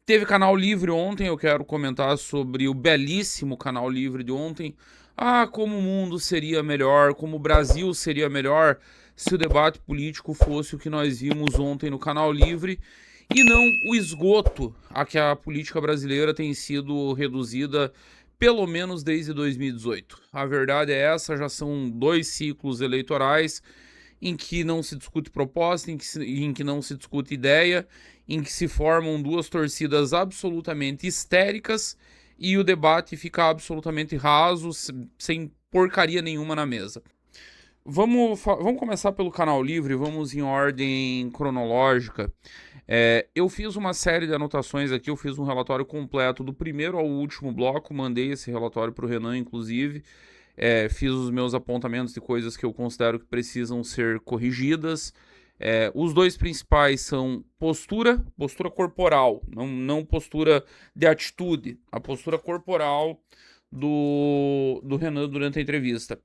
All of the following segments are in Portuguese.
Teve Canal Livre ontem, eu quero comentar sobre o belíssimo Canal Livre de ontem. Como o mundo seria melhor, como o Brasil seria melhor se o debate político fosse o que nós vimos ontem no Canal Livre e não o esgoto a que a política brasileira tem sido reduzida, pelo menos desde 2018. A verdade é essa, já são 2 ciclos eleitorais em que não se discute proposta, em que não se discute ideia, em que se formam duas torcidas absolutamente histéricas e o debate fica absolutamente raso, sem porcaria nenhuma na mesa. Vamos começar pelo Canal Livre, vamos em ordem cronológica. Eu fiz uma série de anotações aqui, eu fiz um relatório completo do primeiro ao último bloco, mandei esse relatório para o Renan, inclusive. Fiz os meus apontamentos de coisas que eu considero que precisam ser corrigidas. Os dois principais são postura corporal, não postura de atitude, a postura corporal do Renan durante a entrevista.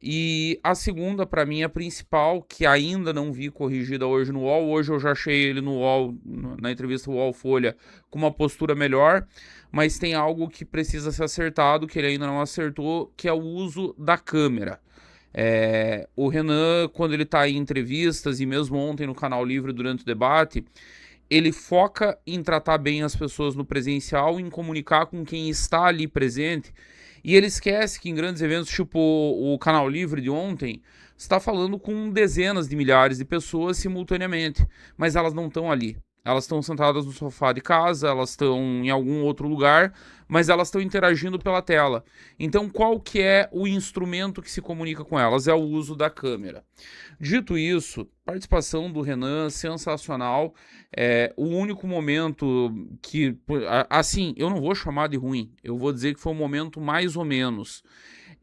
E a segunda, para mim, a principal, que ainda não vi corrigida hoje no UOL. Hoje eu já achei ele no UOL, na entrevista UOL Folha, com uma postura melhor, mas tem algo que precisa ser acertado, que ele ainda não acertou, que é o uso da câmera. O Renan, quando ele está em entrevistas, e mesmo ontem no Canal Livre durante o debate, ele foca em tratar bem as pessoas no presencial, em comunicar com quem está ali presente, e ele esquece que em grandes eventos, tipo o Canal Livre de ontem, está falando com dezenas de milhares de pessoas simultaneamente, mas elas não estão ali. Elas estão sentadas no sofá de casa, elas estão em algum outro lugar, mas elas estão interagindo pela tela. Então, qual que é o instrumento que se comunica com elas? É o uso da câmera. Dito isso, participação do Renan, sensacional. O único momento que, assim, eu não vou chamar de ruim, eu vou dizer que foi um momento mais ou menos.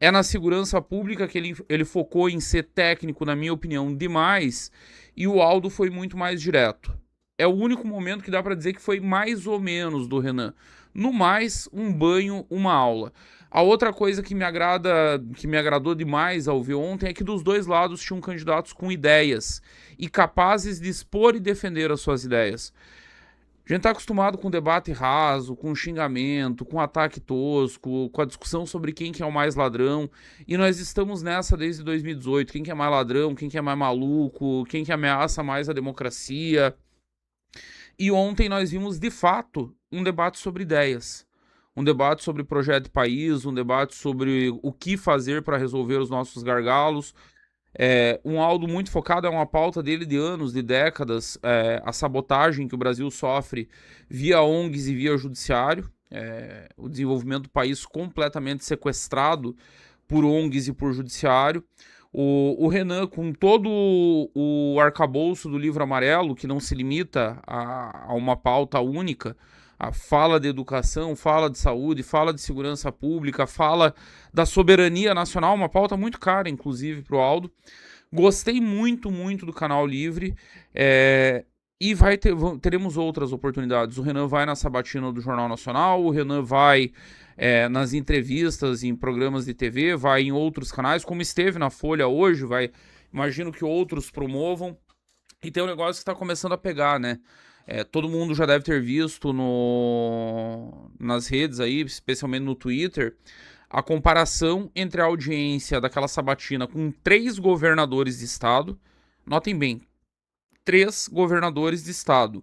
É na segurança pública que ele focou em ser técnico, na minha opinião, demais, e o Aldo foi muito mais direto. É o único momento que dá para dizer que foi mais ou menos do Renan. No mais, um banho, uma aula. A outra coisa que me agradou demais ao ver ontem é que dos dois lados tinham candidatos com ideias e capazes de expor e defender as suas ideias. A gente está acostumado com debate raso, com xingamento, com ataque tosco, com a discussão sobre quem que é o mais ladrão, e nós estamos nessa desde 2018. Quem que é mais ladrão, quem que é mais maluco, quem que ameaça mais a democracia. E ontem nós vimos, de fato, um debate sobre ideias. Um debate sobre projeto de país, um debate sobre o que fazer para resolver os nossos gargalos. Um Aldo muito focado, é uma pauta dele de anos, de décadas, a sabotagem que o Brasil sofre via ONGs e via judiciário. O desenvolvimento do país completamente sequestrado por ONGs e por judiciário. O Renan, com todo o arcabouço do livro amarelo, que não se limita a uma pauta única, fala de educação, fala de saúde, fala de segurança pública, fala da soberania nacional, uma pauta muito cara, inclusive, para o Aldo. Gostei muito, muito do Canal Livre. E teremos outras oportunidades. O Renan vai na sabatina do Jornal Nacional, o Renan vai nas entrevistas em programas de TV, vai em outros canais, como esteve na Folha hoje, imagino que outros promovam. E tem um negócio que está começando a pegar, né? Todo mundo já deve ter visto nas redes aí, especialmente no Twitter, a comparação entre a audiência daquela sabatina com 3 governadores de estado. Notem bem, 3 governadores de estado.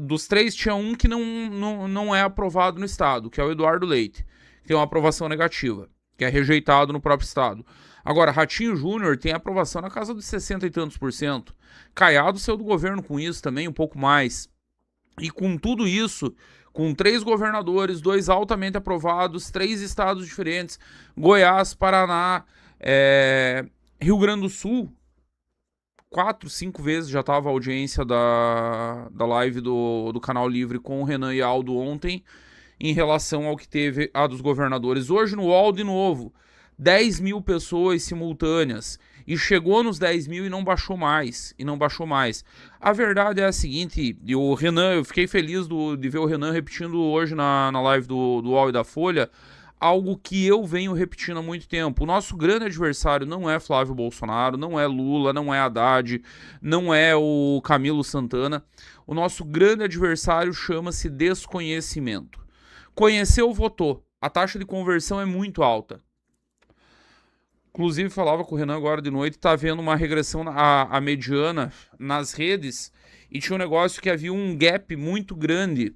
Dos 3 tinha um que não é aprovado no estado, que é o Eduardo Leite, que tem uma aprovação negativa, que é rejeitado no próprio estado. Agora, Ratinho Júnior tem aprovação na casa dos 60 e tantos por cento. Caiado saiu do governo com isso também, um pouco mais. E com tudo isso, com 3 governadores, 2 altamente aprovados, 3 estados diferentes, Goiás, Paraná, Rio Grande do Sul, 4, 5 vezes já estava a audiência da live do Canal Livre com o Renan e Aldo ontem, em relação ao que teve a dos governadores. Hoje no UOL, de novo, 10 mil pessoas simultâneas, e chegou nos 10 mil e não baixou mais, A verdade é a seguinte, eu fiquei feliz de ver o Renan repetindo hoje na live do UOL e da Folha, algo que eu venho repetindo há muito tempo. O nosso grande adversário não é Flávio Bolsonaro, não é Lula, não é Haddad, não é o Camilo Santana. O nosso grande adversário chama-se desconhecimento. Conheceu, votou. A taxa de conversão é muito alta. Inclusive, falava com o Renan agora de noite, tá vendo uma regressão a mediana nas redes, e tinha um negócio que havia um gap muito grande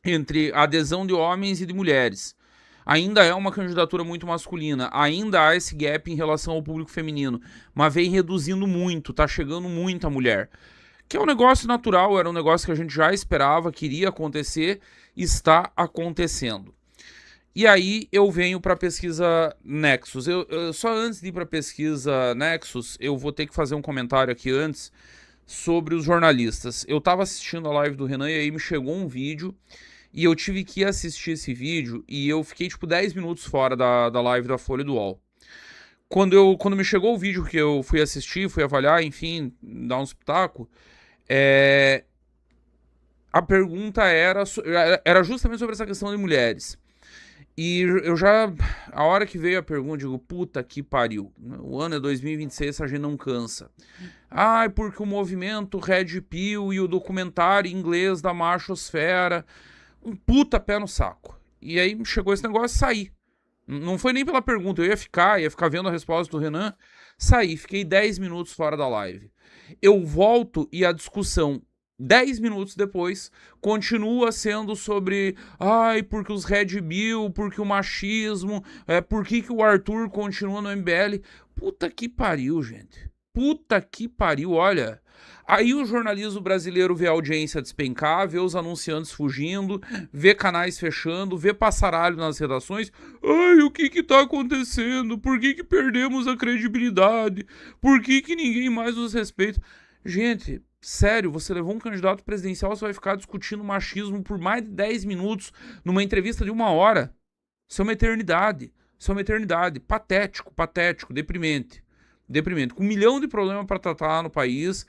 entre a adesão de homens e de mulheres. Ainda é uma candidatura muito masculina, ainda há esse gap em relação ao público feminino, mas vem reduzindo muito, tá chegando muita mulher. Que é um negócio natural, era um negócio que a gente já esperava, que iria acontecer, está acontecendo. E aí eu venho para a pesquisa Nexus. Só antes de ir para a pesquisa Nexus, eu vou ter que fazer um comentário aqui antes sobre os jornalistas. Eu estava assistindo a live do Renan e aí me chegou um vídeo e eu tive que assistir esse vídeo e eu fiquei tipo 10 minutos fora da live da Folha do UOL. Quando me chegou o vídeo que eu fui assistir, fui avaliar, enfim, dar um espetáculo, a pergunta era justamente sobre essa questão de mulheres. E eu já, a hora que veio a pergunta, digo, puta que pariu. O ano é 2026, essa gente não cansa. Ai, porque o movimento Red Pill e o documentário inglês da machosfera, um puta pé no saco. E aí chegou esse negócio, saí. Não foi nem pela pergunta, eu ia ficar vendo a resposta do Renan, saí, fiquei 10 minutos fora da live. Eu volto e a discussão 10 minutos depois, continua sendo sobre ai, porque os Red Bill, porque o machismo, por que o Arthur continua no MBL. Puta que pariu, gente. Puta que pariu, olha. Aí o jornalismo brasileiro vê a audiência despencar, vê os anunciantes fugindo, vê canais fechando, vê passaralho nas redações. Ai, o que tá acontecendo? Por que perdemos a credibilidade? Por que ninguém mais nos respeita? Gente, sério, você levou um candidato presidencial, você vai ficar discutindo machismo por mais de 10 minutos numa entrevista de 1 hora. Isso é uma eternidade. Isso é uma eternidade. Patético, patético, deprimente. Deprimente. Com 1 milhão de problemas para tratar no país,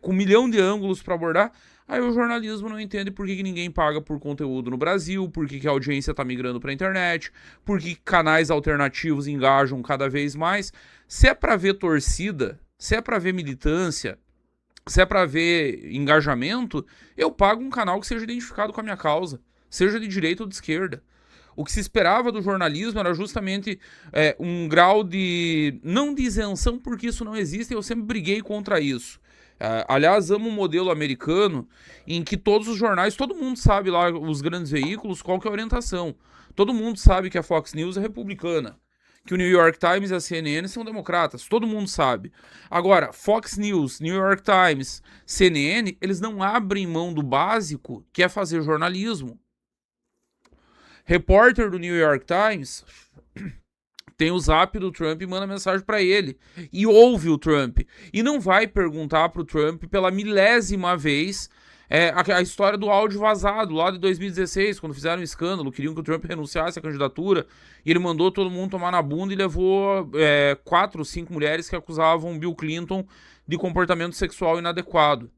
com 1 milhão de ângulos para abordar, aí o jornalismo não entende por que ninguém paga por conteúdo no Brasil, por que a audiência está migrando para a internet, por que canais alternativos engajam cada vez mais. Se é para ver torcida, se é para ver militância, se é para ver engajamento, eu pago um canal que seja identificado com a minha causa, seja de direita ou de esquerda. O que se esperava do jornalismo era justamente um grau de, não de isenção, porque isso não existe, eu sempre briguei contra isso. Aliás, amo o modelo americano, em que todos os jornais, todo mundo sabe lá, os grandes veículos, qual que é a orientação. Todo mundo sabe que a Fox News é republicana, que o New York Times e a CNN são democratas, todo mundo sabe. Agora, Fox News, New York Times, CNN, eles não abrem mão do básico, que é fazer jornalismo. Repórter do New York Times tem o zap do Trump e manda mensagem para ele. E ouve o Trump. E não vai perguntar pro Trump pela milésima vez a história do áudio vazado lá de 2016, quando fizeram um escândalo, queriam que o Trump renunciasse à candidatura, e ele mandou todo mundo tomar na bunda e levou 4 ou 5 mulheres que acusavam Bill Clinton de comportamento sexual inadequado.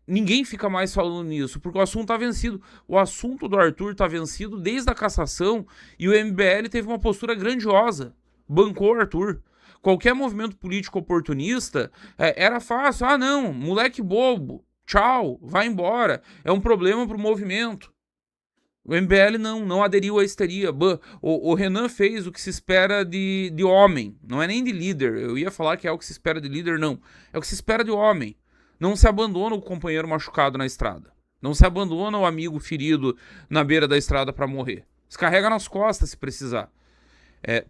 Ninguém fica mais falando nisso, porque o assunto tá vencido. O assunto do Arthur tá vencido desde a cassação, e o MBL teve uma postura grandiosa, bancou o Arthur. Qualquer movimento político oportunista era fácil, não, moleque bobo, tchau, vai embora, é um problema pro movimento. O MBL não aderiu à histeria. O Renan fez o que se espera de homem, não é nem de líder. Eu ia falar que é o que se espera de líder, não, é o que se espera de homem. Não se abandona o companheiro machucado na estrada. Não se abandona o amigo ferido na beira da estrada para morrer. Se carrega nas costas se precisar.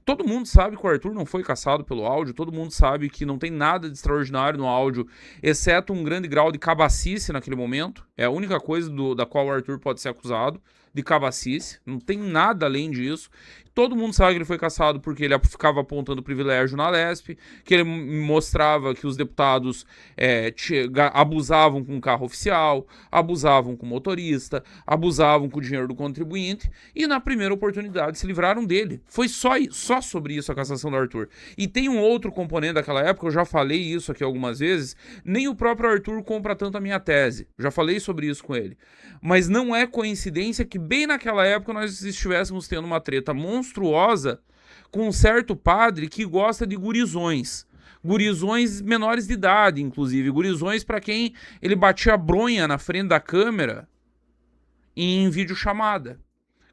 Todo mundo sabe que o Arthur não foi caçado pelo áudio, todo mundo sabe que não tem nada de extraordinário no áudio, exceto um grande grau de cabacice naquele momento. É a única coisa da qual o Arthur pode ser acusado, de cabacice. Não tem nada além disso. Todo mundo sabe que ele foi caçado porque ele ficava apontando privilégio na Lesp, que ele mostrava que os deputados abusavam com o carro oficial, abusavam com o motorista, abusavam com o dinheiro do contribuinte, e na primeira oportunidade se livraram dele. Foi só sobre isso a cassação do Arthur. E tem um outro componente daquela época, eu já falei isso aqui algumas vezes, nem o próprio Arthur compra tanto a minha tese. Já falei sobre isso com ele. Mas não é coincidência que bem naquela época nós estivéssemos tendo uma treta monstruosa com um certo padre que gosta de gurizões. Gurizões menores de idade, inclusive. Gurizões para quem ele batia bronha na frente da câmera em videochamada.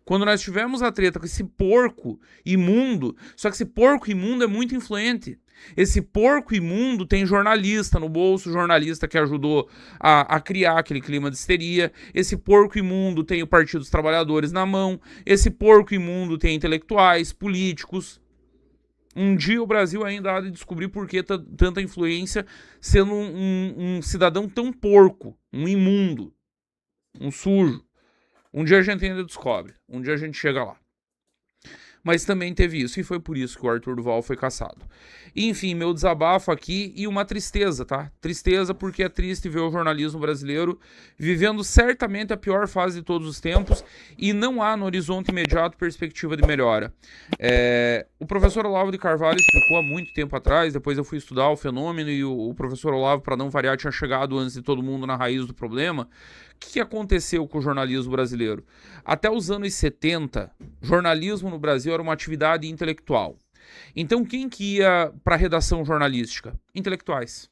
Quando nós tivemos a treta com esse porco imundo, só que esse porco imundo é muito influente. Esse porco imundo tem jornalista no bolso, jornalista que ajudou a criar aquele clima de histeria. Esse porco imundo tem o Partido dos Trabalhadores na mão. Esse porco imundo tem intelectuais, políticos. Um dia o Brasil ainda há de descobrir por que tanta influência sendo um cidadão tão porco, um imundo, um sujo. Um dia a gente ainda descobre, um dia a gente chega lá. Mas também teve isso, e foi por isso que o Arthur Duval foi cassado. Enfim, meu desabafo aqui e uma tristeza, tá? Tristeza porque é triste ver o jornalismo brasileiro vivendo certamente a pior fase de todos os tempos e não há no horizonte imediato perspectiva de melhora. O professor Olavo de Carvalho explicou há muito tempo atrás, depois eu fui estudar o fenômeno e o professor Olavo, para não variar, tinha chegado antes de todo mundo na raiz do problema. O que aconteceu com o jornalismo brasileiro? Até os anos 70, jornalismo no Brasil era uma atividade intelectual. Então quem que ia para a redação jornalística? Intelectuais.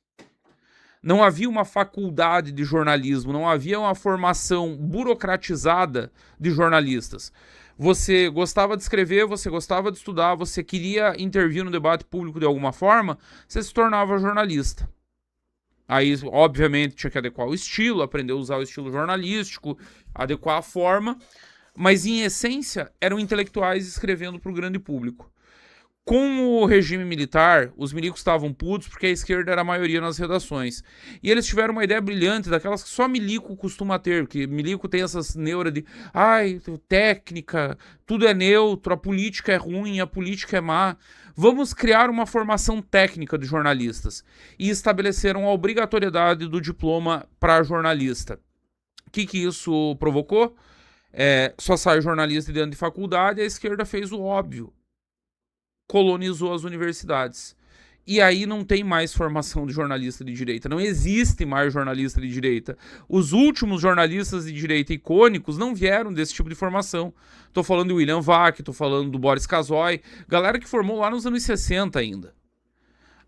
Não havia uma faculdade de jornalismo, não havia uma formação burocratizada de jornalistas. Você gostava de escrever, você gostava de estudar, você queria intervir no debate público de alguma forma, você se tornava jornalista. Aí, obviamente, tinha que adequar o estilo, aprender a usar o estilo jornalístico, adequar a forma, mas, em essência, eram intelectuais escrevendo para o grande público. Com o regime militar, os milicos estavam putos porque a esquerda era a maioria nas redações. E eles tiveram uma ideia brilhante, daquelas que só milico costuma ter, porque milico tem essas neuras de técnica, tudo é neutro, a política é ruim, a política é má. Vamos criar uma formação técnica de jornalistas. E estabeleceram a obrigatoriedade do diploma para jornalista. O que isso provocou? Só sai jornalista dentro de faculdade, a esquerda fez o óbvio. Colonizou as universidades. E aí não tem mais formação de jornalista de direita. Não existe mais jornalista de direita. Os últimos jornalistas de direita icônicos não vieram desse tipo de formação. Tô falando do William Vac, tô falando do Boris Casoy. Galera que formou lá nos anos 60 ainda.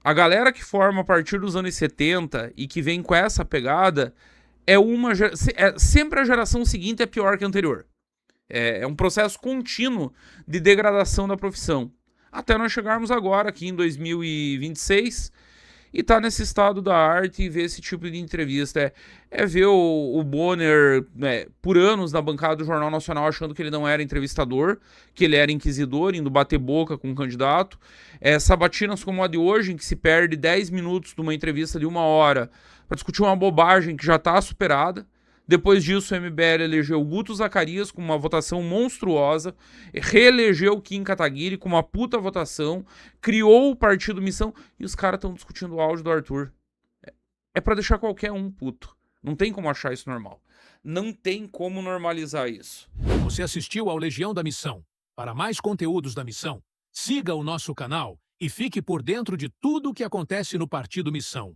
A galera que forma a partir dos anos 70 e que vem com essa pegada sempre a geração seguinte é pior que a anterior. É um processo contínuo de degradação da profissão. Até nós chegarmos agora, aqui em 2026, e tá nesse estado da arte e ver esse tipo de entrevista. Ver o Bonner por anos na bancada do Jornal Nacional achando que ele não era entrevistador, que ele era inquisidor, indo bater boca com um candidato. Sabatinas como a de hoje, em que se perde 10 minutos de uma entrevista de 1 hora para discutir uma bobagem que já está superada. Depois disso, o MBL elegeu Guto Zacarias com uma votação monstruosa, reelegeu o Kim Kataguiri com uma puta votação, criou o Partido Missão e os caras estão discutindo o áudio do Arthur. É pra deixar qualquer um puto. Não tem como achar isso normal. Não tem como normalizar isso. Você assistiu ao Legião da Missão. Para mais conteúdos da Missão, siga o nosso canal e fique por dentro de tudo o que acontece no Partido Missão.